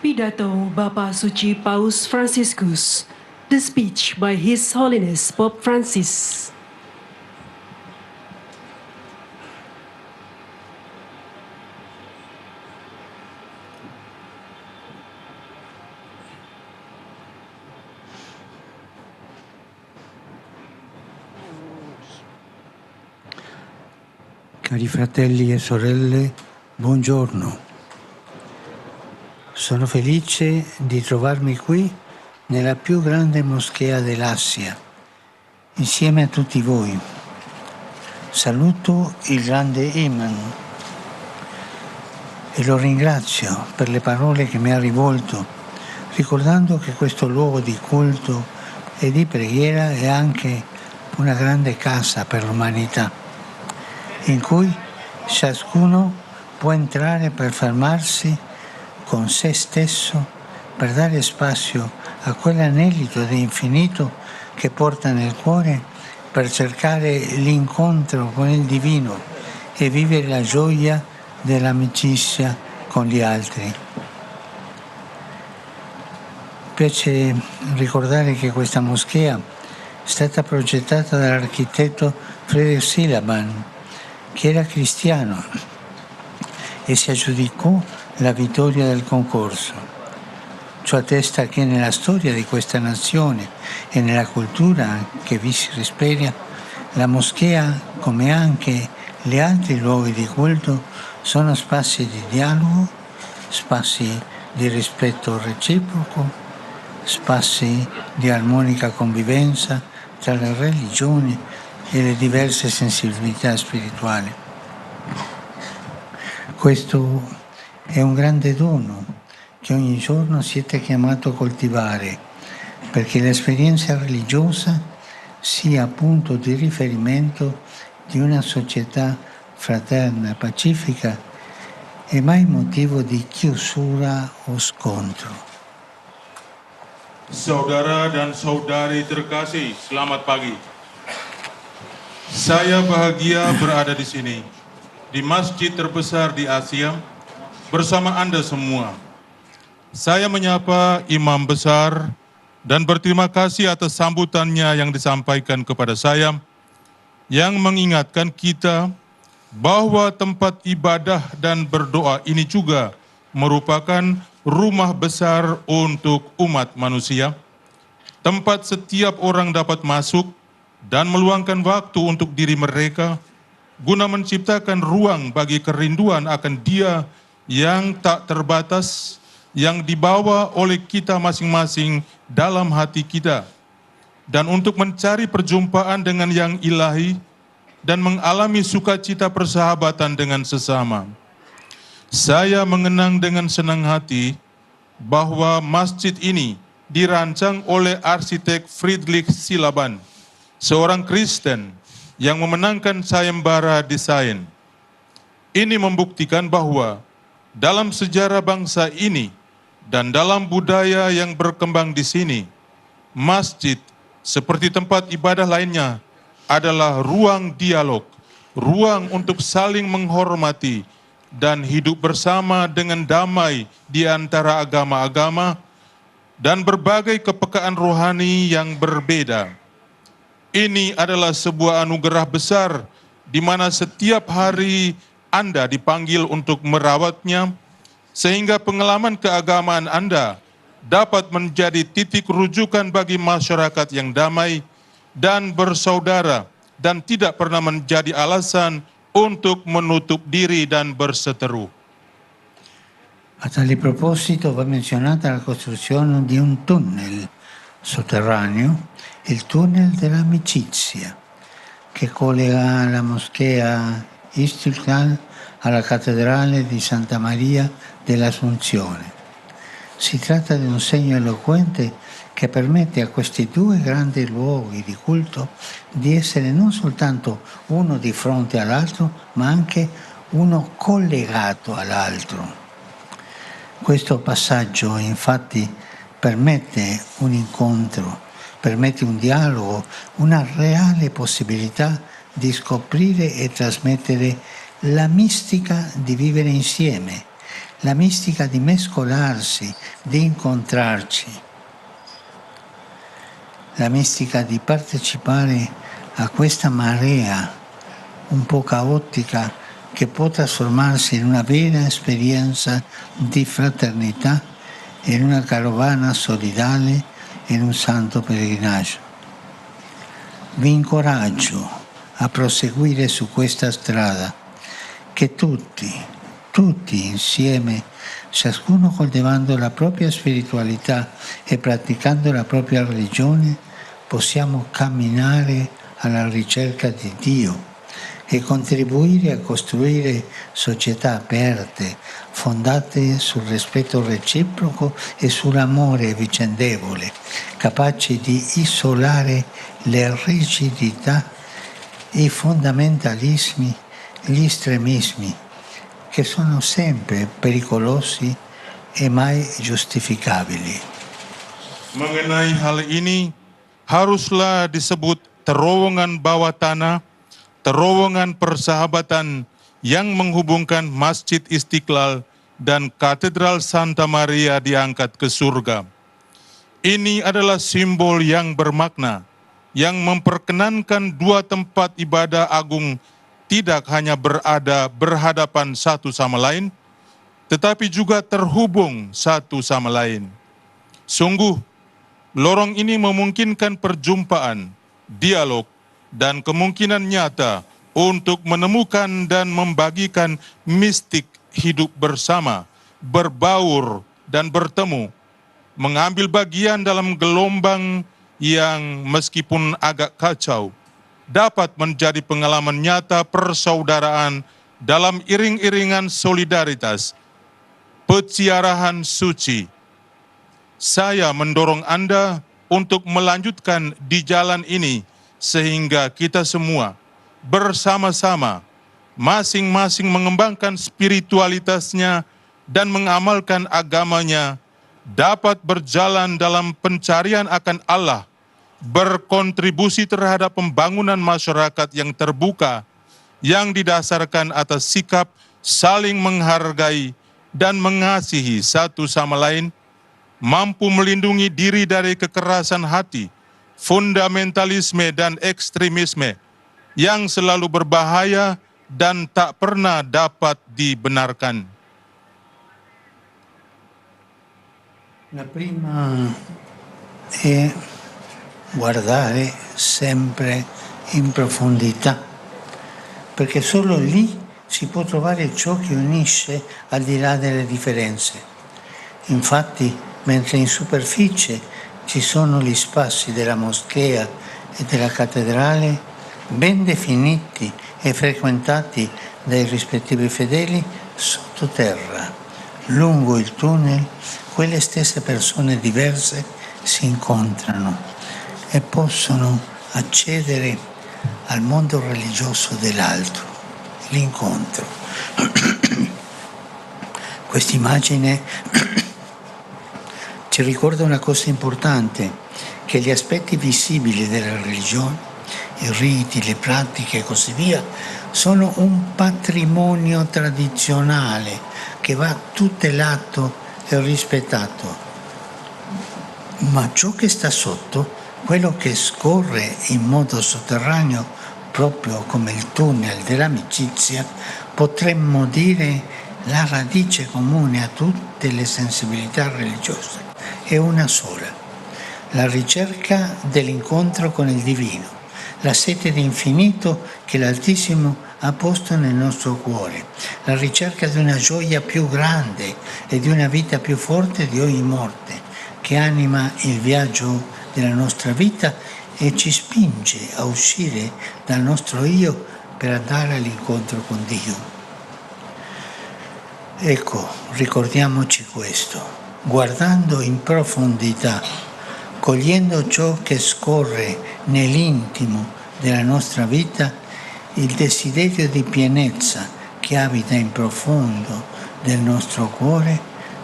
Pidato Bapa Suci Paus Franciscus. The speech by His Holiness Pope Francis. Cari fratelli e sorelle, buongiorno. Sono felice di trovarmi qui nella più grande moschea dell'Asia, insieme a tutti voi. Saluto il grande Imam e lo ringrazio per le parole che mi ha rivolto, ricordando che questo luogo di culto e di preghiera è anche una grande casa per l'umanità, in cui ciascuno può entrare per fermarsi con se stesso, per dare spazio a quell'anelito di infinito che porta nel cuore per cercare l'incontro con il divino e vivere la gioia dell'amicizia con gli altri. Mi piace ricordare che questa moschea è stata progettata dall'architetto Friedrich Silaban, che era cristiano e si aggiudicò la vittoria del concorso. Ciò attesta che nella storia di questa nazione e nella cultura che vi si respira, la moschea, come anche gli altri luoghi di culto, sono spazi di dialogo, spazi di rispetto reciproco, spazi di armonica convivenza tra le religioni e le diverse sensibilità spirituali. Questo è un grande dono che ogni giorno siete chiamato a coltivare, perché l'esperienza religiosa sia punto di riferimento di una società fraterna, pacifica e mai motivo di chiusura o scontro. Saudara dan saudari terkasih, selamat pagi. Saya bahagia berada di sini, di masjid terbesar di Asia, bersama Anda semua. Saya menyapa Imam Besar dan berterima kasih atas sambutannya yang disampaikan kepada saya, yang mengingatkan kita bahwa tempat ibadah dan berdoa ini juga merupakan rumah besar untuk umat manusia, tempat setiap orang dapat masuk dan meluangkan waktu untuk diri mereka, guna menciptakan ruang bagi kerinduan akan Dia yang tak terbatas, yang dibawa oleh kita masing-masing dalam hati kita, dan untuk mencari perjumpaan dengan yang ilahi dan mengalami sukacita persahabatan dengan sesama. Saya mengenang dengan senang hati bahwa masjid ini dirancang oleh arsitek Friedrich Silaban, seorang Kristen yang memenangkan sayembara desain. Ini membuktikan bahwa dalam sejarah bangsa ini dan dalam budaya yang berkembang di sini, masjid seperti tempat ibadah lainnya adalah ruang dialog, ruang untuk saling menghormati dan hidup bersama dengan damai di antara agama-agama dan berbagai kepekaan rohani yang berbeda. Ini adalah sebuah anugerah besar di mana setiap hari Anda dipanggil untuk merawatnya, sehingga pengalaman keagamaan Anda dapat menjadi titik rujukan bagi masyarakat yang damai dan bersaudara, dan tidak pernah menjadi alasan untuk menutup diri dan berseteru. A tale proposito va menzionata la costruzione di un tunnel sotterraneo, il tunnel dell'amicizia, che collega la moschea Istiklal alla cattedrale di Santa Maria dell'Assunzione. Si tratta di un segno eloquente che permette a questi due grandi luoghi di culto di essere non soltanto uno di fronte all'altro, ma anche uno collegato all'altro. Questo passaggio infatti permette un incontro, permette un dialogo, una reale possibilità di scoprire e trasmettere la mistica di vivere insieme, la mistica di mescolarsi, di incontrarci, la mistica di partecipare a questa marea un po' caotica che può trasformarsi in una vera esperienza di fraternità, in una carovana solidale, in un santo pellegrinaggio. Vi incoraggio a proseguire su questa strada, che tutti insieme, ciascuno coltivando la propria spiritualità e praticando la propria religione, possiamo camminare alla ricerca di Dio e contribuire a costruire società aperte, fondate sul rispetto reciproco e sull'amore vicendevole, capaci di isolare le rigidità, i fondamentalismi, gli estremismi, che sono sempre pericolosi e mai giustificabili. Mengenai hal ini, haruslah disebut terowongan bawah tanah, terowongan persahabatan yang menghubungkan Masjid Istiqlal dan Katedral Santa Maria diangkat ke surga. Ini adalah simbol yang bermakna, yang memperkenankan dua tempat ibadah agung tidak hanya berhadapan satu sama lain, tetapi juga terhubung satu sama lain. Sungguh, lorong ini memungkinkan perjumpaan, dialog, dan kemungkinan nyata untuk menemukan dan membagikan mistik hidup bersama, berbaur, dan bertemu, mengambil bagian dalam gelombang yang meskipun agak kacau, dapat menjadi pengalaman nyata persaudaraan dalam iring-iringan solidaritas, peziarahan suci. Saya mendorong Anda untuk melanjutkan di jalan ini sehingga kita semua bersama-sama masing-masing mengembangkan spiritualitasnya dan mengamalkan agamanya, dapat berjalan dalam pencarian akan Allah, berkontribusi terhadap pembangunan masyarakat yang terbuka, yang didasarkan atas sikap saling menghargai dan mengasihi satu sama lain, mampu melindungi diri dari kekerasan hati, fundamentalisme dan ekstremisme yang selalu berbahaya dan tak pernah dapat dibenarkan. La prima è guardare sempre in profondità, perché solo lì si può trovare ciò che unisce al di là delle differenze. Infatti, mentre in superficie ci sono gli spazi della moschea e della cattedrale, ben definiti e frequentati dai rispettivi fedeli, sottoterra, lungo il tunnel, quelle stesse persone diverse si incontrano e possono accedere al mondo religioso dell'altro, l'incontro. Quest'immagine ci ricorda una cosa importante, che gli aspetti visibili della religione, i riti, le pratiche e così via, sono un patrimonio tradizionale che va tutelato e rispettato. Ma ciò che sta sotto, quello che scorre in modo sotterraneo, proprio come il tunnel dell'amicizia, potremmo dire la radice comune a tutte le sensibilità religiose, è una sola: la ricerca dell'incontro con il divino, la sete di infinito che l'Altissimo ha posto nel nostro cuore, la ricerca di una gioia più grande e di una vita più forte di ogni morte, che anima il viaggio della nostra vita e ci spinge a uscire dal nostro io per andare all'incontro con Dio. Ecco, ricordiamoci questo, guardando in profondità, cogliendo ciò che scorre nell'intimo della nostra vita, il desiderio di pienezza che abita in profondo del nostro cuore,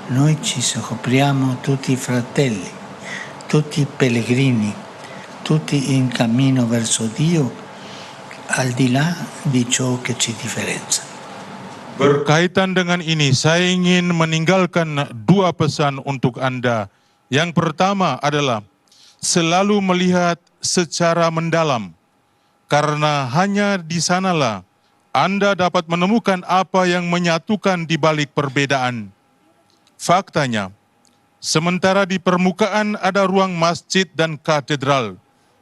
noi ci scopriamo tutti fratelli, tutti pellegrini, tutti in cammino verso Dio, al di là di ciò che ci differenzia. Berkaitan dengan ini, saya ingin meninggalkan dua pesan untuk Anda. Yang pertama adalah selalu melihat secara mendalam, karena hanya di sanalah Anda dapat menemukan apa yang menyatukan di balik perbedaan. Faktanya, sementara di permukaan ada ruang masjid dan katedral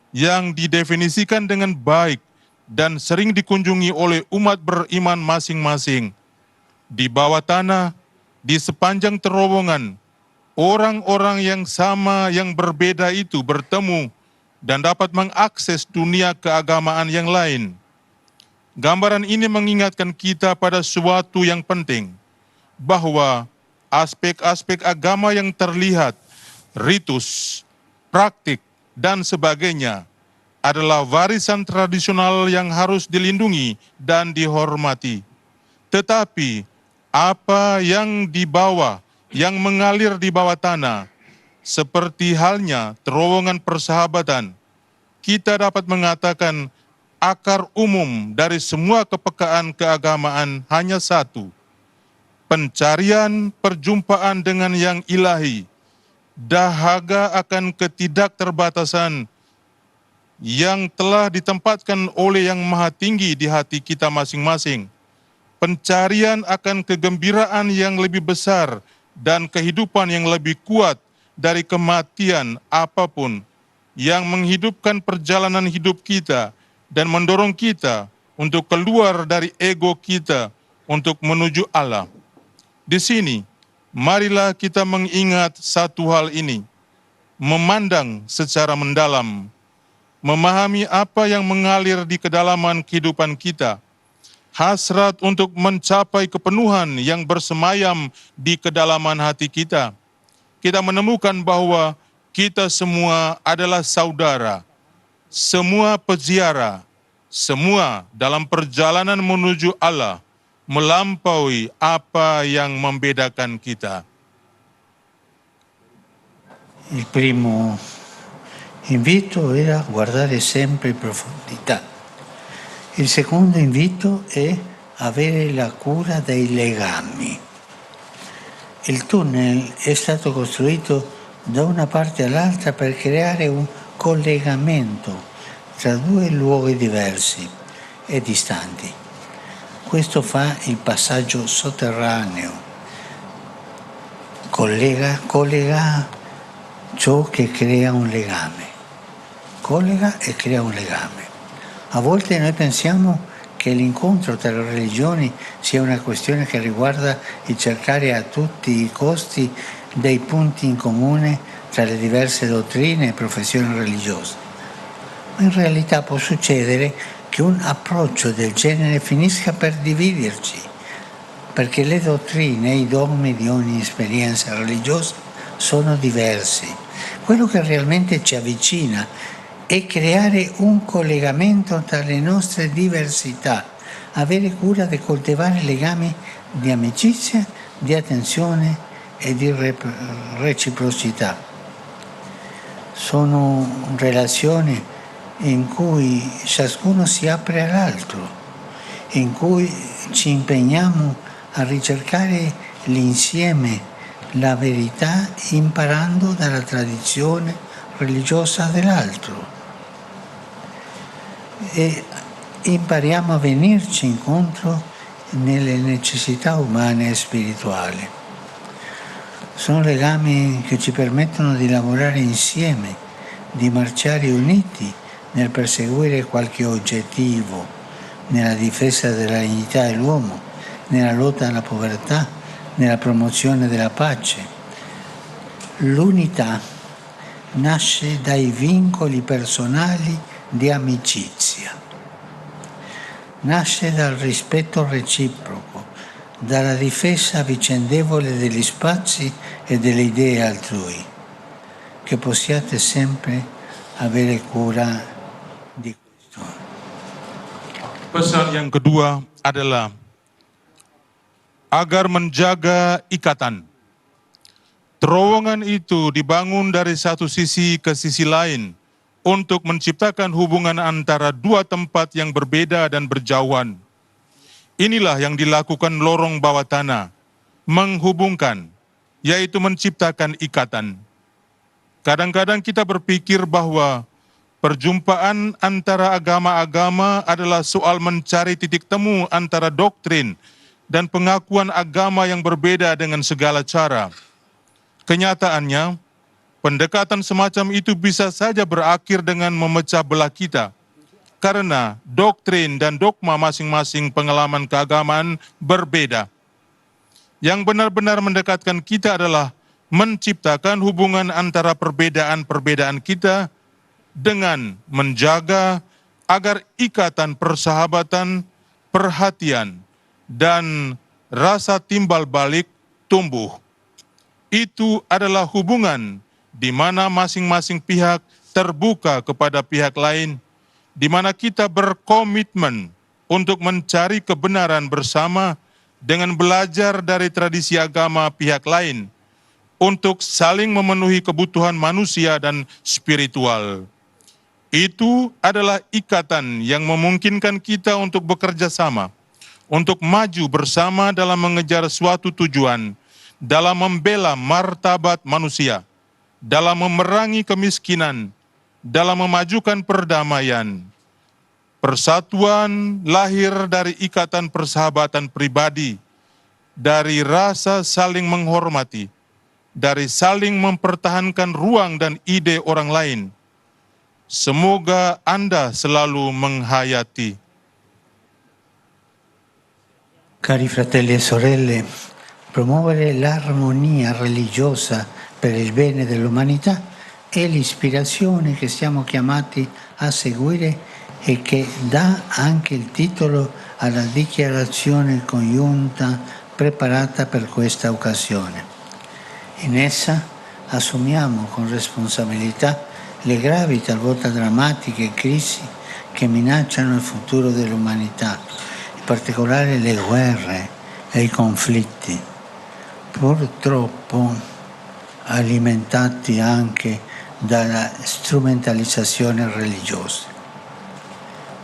yang didefinisikan dengan baik dan sering dikunjungi oleh umat beriman masing-masing, di bawah tanah, di sepanjang terowongan, orang-orang yang sama yang berbeda itu bertemu dan dapat mengakses dunia keagamaan yang lain. Gambaran ini mengingatkan kita pada suatu yang penting, bahwa aspek-aspek agama yang terlihat, ritus, praktik, dan sebagainya adalah warisan tradisional yang harus dilindungi dan dihormati. Tetapi apa yang di bawah, yang mengalir di bawah tanah, seperti halnya terowongan persahabatan, kita dapat mengatakan akar umum dari semua kepekaan keagamaan hanya satu: pencarian perjumpaan dengan yang ilahi, dahaga akan ketidakterbatasan yang telah ditempatkan oleh Yang Maha Tinggi di hati kita masing-masing, pencarian akan kegembiraan yang lebih besar dan kehidupan yang lebih kuat dari kematian apapun, yang menghidupkan perjalanan hidup kita dan mendorong kita untuk keluar dari ego kita untuk menuju Allah. Di sini, marilah kita mengingat satu hal ini, memandang secara mendalam, memahami apa yang mengalir di kedalaman kehidupan kita, hasrat untuk mencapai kepenuhan yang bersemayam di kedalaman hati kita. Kita menemukan bahwa kita semua adalah saudara, semua peziarah, semua dalam perjalanan menuju Allah, melampaui apa yang membedakan kita. Il primo invito era guardare sempre in profondità. Il secondo invito è avere la cura dei legami. Il tunnel è stato costruito da una parte all'altra per creare un collegamento tra due luoghi diversi e distanti. Questo fa il passaggio sotterraneo, collega ciò che crea un legame, collega e crea un legame. A volte noi pensiamo che l'incontro tra le religioni sia una questione che riguarda il cercare a tutti i costi dei punti in comune tra le diverse dottrine e professioni religiose. Ma in realtà può succedere che un approccio del genere finisca per dividerci, perché le dottrine e i dogmi di ogni esperienza religiosa sono diversi. Quello che realmente ci avvicina è creare un collegamento tra le nostre diversità, avere cura di coltivare legami di amicizia, di attenzione e di reciprocità. Sono relazioni in cui ciascuno si apre all'altro, in cui ci impegniamo a ricercare l'insieme, la verità, imparando dalla tradizione religiosa dell'altro. E impariamo a venirci incontro nelle necessità umane e spirituali. Sono legami che ci permettono di lavorare insieme, di marciare uniti nel perseguire qualche obiettivo, nella difesa della dignità dell'uomo, nella lotta alla povertà, nella promozione della pace. L'unità nasce dai vincoli personali di amicizia, nasce dal rispetto reciproco, dalla difesa vicendevole degli spazi e delle idee altrui, che possiate sempre avere cura di questo. Pesan yang kedua adalah agar menjaga ikatan. Terowongan itu dibangun dari satu sisi ke sisi lain untuk menciptakan hubungan antara dua tempat yang berbeda dan berjauhan. Inilah yang dilakukan lorong bawah tanah, menghubungkan, yaitu menciptakan ikatan. Kadang-kadang kita berpikir bahwa perjumpaan antara agama-agama adalah soal mencari titik temu antara doktrin dan pengakuan agama yang berbeda dengan segala cara. Kenyataannya, pendekatan semacam itu bisa saja berakhir dengan memecah belah kita, karena doktrin dan dogma masing-masing pengalaman keagamaan berbeda. Yang benar-benar mendekatkan kita adalah menciptakan hubungan antara perbedaan-perbedaan kita dengan menjaga agar ikatan persahabatan, perhatian, dan rasa timbal balik tumbuh. Itu adalah hubungan di mana masing-masing pihak terbuka kepada pihak lain, di mana kita berkomitmen untuk mencari kebenaran bersama dengan belajar dari tradisi agama pihak lain untuk saling memenuhi kebutuhan manusia dan spiritual. Itu adalah ikatan yang memungkinkan kita untuk bekerja sama, untuk maju bersama dalam mengejar suatu tujuan, dalam membela martabat manusia, dalam memerangi kemiskinan, dalam memajukan perdamaian. Persatuan lahir dari ikatan persahabatan pribadi, dari rasa saling menghormati, dari saling mempertahankan ruang dan ide orang lain. Semoga Anda selalu menghayati. Cari fratelli e sorelle, promuovere l'armonia religiosa per il bene dell'umanità è l'ispirazione che siamo chiamati a seguire e che dà anche il titolo alla dichiarazione congiunta preparata per questa occasione. In essa assumiamo con responsabilità le gravi, talvolta drammatiche crisi che minacciano il futuro dell'umanità, in particolare le guerre e i conflitti, purtroppo alimentati anche dalla strumentalizzazione religiosa,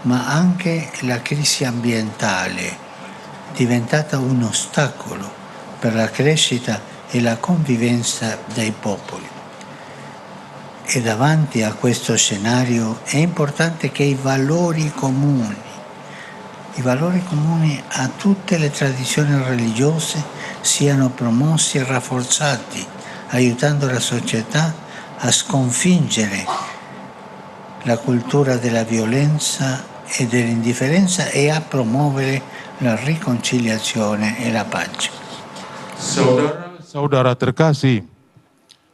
ma anche la crisi ambientale, diventata un ostacolo per la crescita e la convivenza dei popoli. E davanti a questo scenario è importante che i valori comuni a tutte le tradizioni religiose siano promossi e rafforzati, aiutando la società a sconfiggere la cultura della violenza e dell'indifferenza e a promuovere la riconciliazione e la pace. Saudara-saudara terkasih,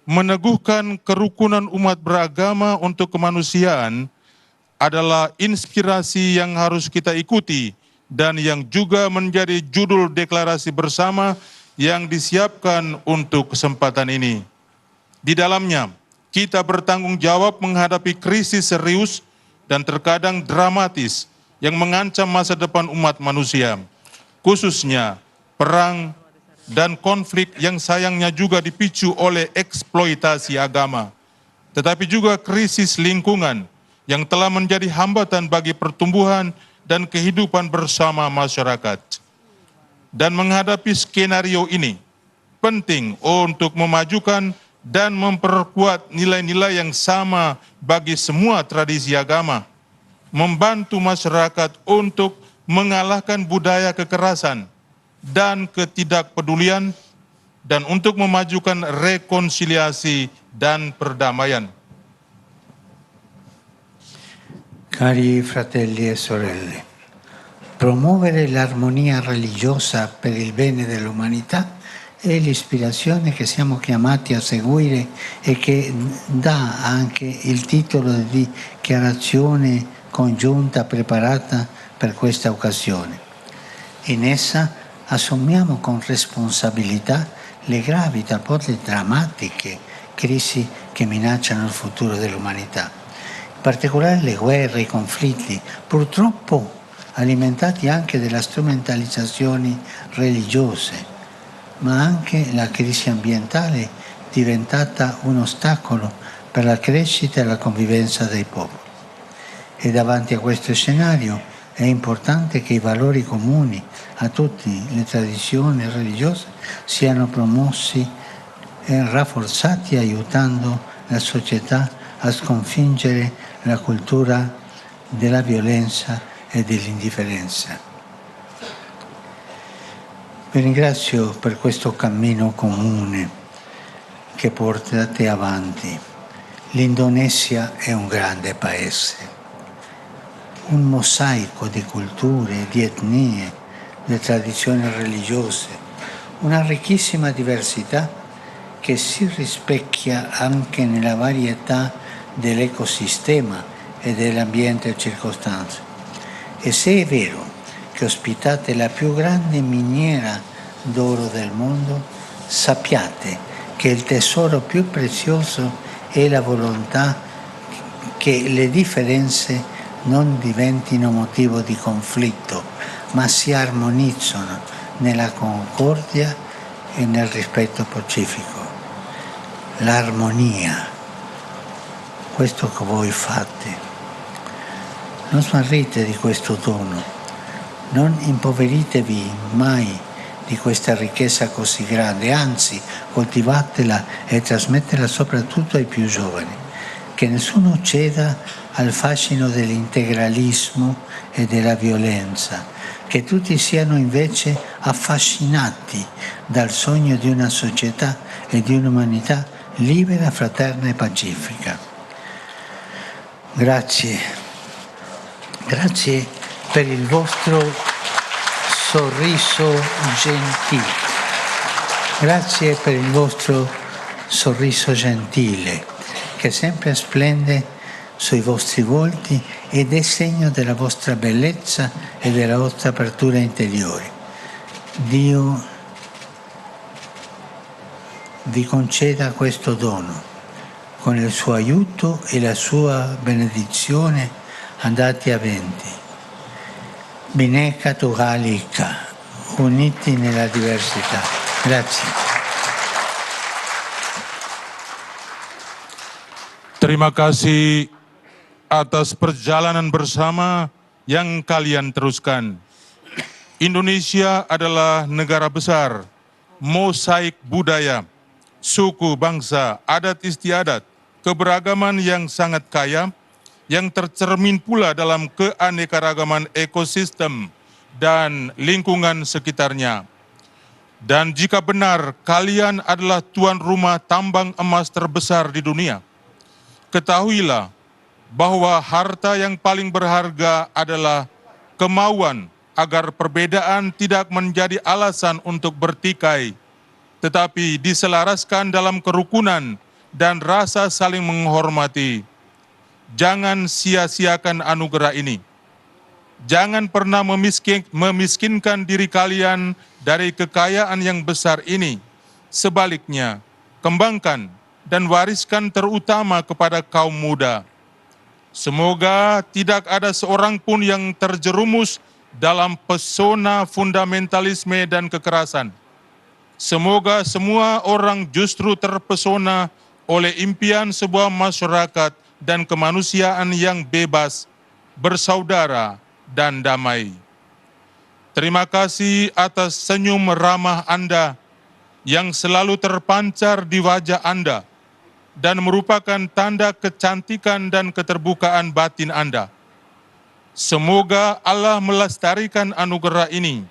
meneguhkan kerukunan umat beragama untuk kemanusiaan adalah inspirasi yang harus kita ikuti dan yang juga menjadi judul deklarasi bersama yang disiapkan untuk kesempatan ini. Di dalamnya, kita bertanggung jawab menghadapi krisis serius dan terkadang dramatis yang mengancam masa depan umat manusia, khususnya perang dan konflik yang sayangnya juga dipicu oleh eksploitasi agama, tetapi juga krisis lingkungan yang telah menjadi hambatan bagi pertumbuhan dan kehidupan bersama masyarakat. Dan menghadapi skenario ini, penting untuk memajukan dan memperkuat nilai-nilai yang sama bagi semua tradisi agama, membantu masyarakat untuk mengalahkan budaya kekerasan dan ketidakpedulian, dan untuk memajukan rekonsiliasi dan perdamaian. Cari fratelli e sorelle, promuovere l'armonia religiosa per il bene dell'umanità è l'ispirazione che siamo chiamati a seguire e che dà anche il titolo di dichiarazione congiunta preparata per questa occasione. In essa assumiamo con responsabilità le gravi, talvolta drammatiche crisi che minacciano il futuro dell'umanità, in particolare le guerre, i conflitti, purtroppo alimentati anche dalla strumentalizzazione religiose, ma anche la crisi ambientale diventata un ostacolo per la crescita e la convivenza dei popoli. E davanti a questo scenario è importante che i valori comuni a tutte le tradizioni religiose siano promossi e rafforzati, aiutando la società a sconfiggere la cultura della violenza e dell'indifferenza. Vi ringrazio per questo cammino comune che portate avanti. L'Indonesia è un grande paese, un mosaico di culture, di etnie, di tradizioni religiose, una ricchissima diversità che si rispecchia anche nella varietà dell'ecosistema e dell'ambiente circostante. E se è vero che ospitate la più grande miniera d'oro del mondo, sappiate che il tesoro più prezioso è la volontà che le differenze non diventino motivo di conflitto, ma si armonizzano nella concordia e nel rispetto pacifico. L'armonia, questo che voi fate. Non smarrite di questo dono, non impoveritevi mai di questa ricchezza così grande, anzi coltivatela e trasmettetela soprattutto ai più giovani, che nessuno ceda al fascino dell'integralismo e della violenza, che tutti siano invece affascinati dal sogno di una società e di un'umanità libera, fraterna e pacifica. Grazie. Grazie per il vostro sorriso gentile. Grazie per il vostro sorriso gentile, che sempre splende sui vostri volti ed è segno della vostra bellezza e della vostra apertura interiore. Dio vi conceda questo dono. Con il suo aiuto e la sua benedizione andate avanti. Bineka Tunggal Ika, uniti nella diversità. Grazie. Terima kasih atas perjalanan bersama yang kalian teruskan. Indonesia adalah negara besar, mosaik budaya, suku, bangsa, adat istiadat, keberagaman yang sangat kaya, yang tercermin pula dalam keanekaragaman ekosistem dan lingkungan sekitarnya. Dan jika benar kalian adalah tuan rumah tambang emas terbesar di dunia, ketahuilah bahwa harta yang paling berharga adalah kemauan agar perbedaan tidak menjadi alasan untuk bertikai, tetapi diselaraskan dalam kerukunan dan rasa saling menghormati. Jangan sia-siakan anugerah ini. Jangan pernah memiskinkan diri kalian dari kekayaan yang besar ini. Sebaliknya, kembangkan dan wariskan terutama kepada kaum muda. Semoga tidak ada seorang pun yang terjerumus dalam pesona fundamentalisme dan kekerasan. Semoga semua orang justru terpesona oleh impian sebuah masyarakat dan kemanusiaan yang bebas, bersaudara, dan damai. Terima kasih atas senyum ramah Anda yang selalu terpancar di wajah Anda dan merupakan tanda kecantikan dan keterbukaan batin Anda. Semoga Allah melestarikan anugerah ini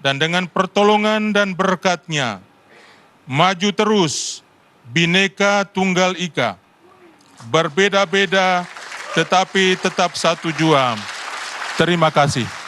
dan dengan pertolongan dan berkat-Nya maju terus Bhinneka Tunggal Ika. Berbeda-beda tetapi tetap satu jua. Terima kasih.